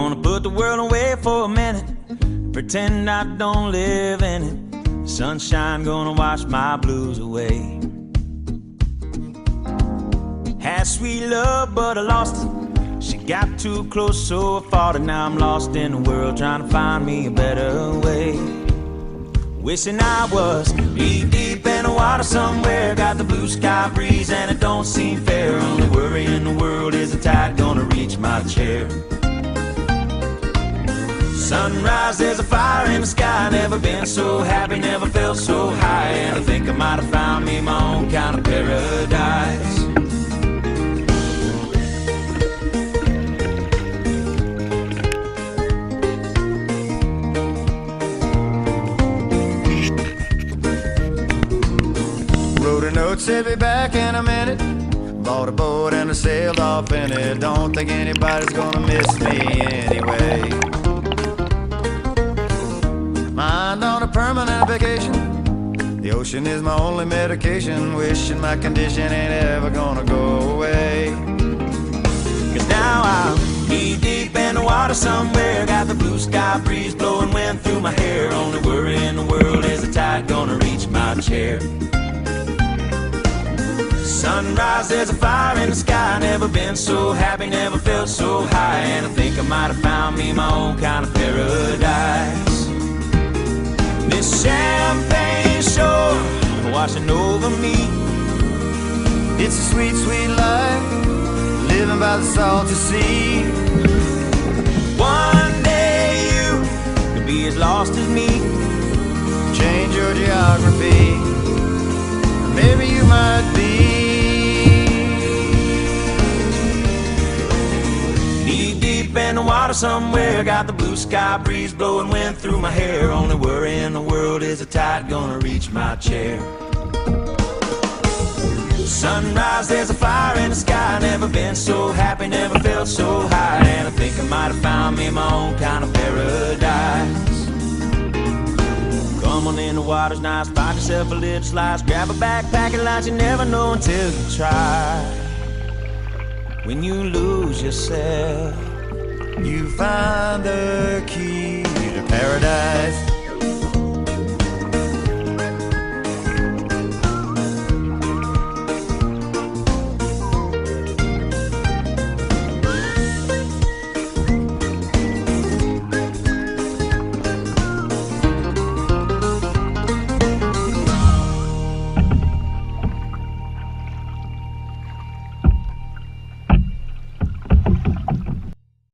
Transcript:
Gonna put the world away for a minute, pretend I don't live in it. Sunshine gonna wash my blues away. Had sweet love, but I lost it. She got too close, so I fought it. Now I'm lost in the world, trying to find me a better way. Wishing I was deep in the water somewhere. Got the blue sky breeze and it don't seem fair. Only worry in the world is the tide gonna reach my chair. Sunrise, there's a fire in the sky. Never been so happy, never felt so high. And I think I might have found me my own kind of paradise. Wrote a note, said be back in a minute. Bought a boat and I sailed off in it. Don't think anybody's gonna miss me anyway. Mind on a permanent vacation. The ocean is my only medication. Wishing my condition ain't ever gonna go away. Cause now I'm deep in the water somewhere. Got the blue sky breeze blowing wind through my hair. Only worry in the world is the tide gonna reach my chair. Sunrise, there's a fire in the sky. Never been so happy, never felt so high. And I think I might have found me my own kind of paradise. This champagne shore washing over me. It's a sweet, sweet life, living by the salty sea. One day you could be as lost as me. Change your geography, maybe you might be. Deep in the water somewhere. Got the blue sky breeze blowing wind through my hair. Only worry in the world is the tide gonna reach my chair. Sunrise, there's a fire in the sky. Never been so happy, never felt so high. And I think I might have found me my own kind of paradise. Come on in, the water's nice. Find yourself a little slice. Grab a backpack and lunch. You never know until you try. When you lose yourself, you find the key to paradise.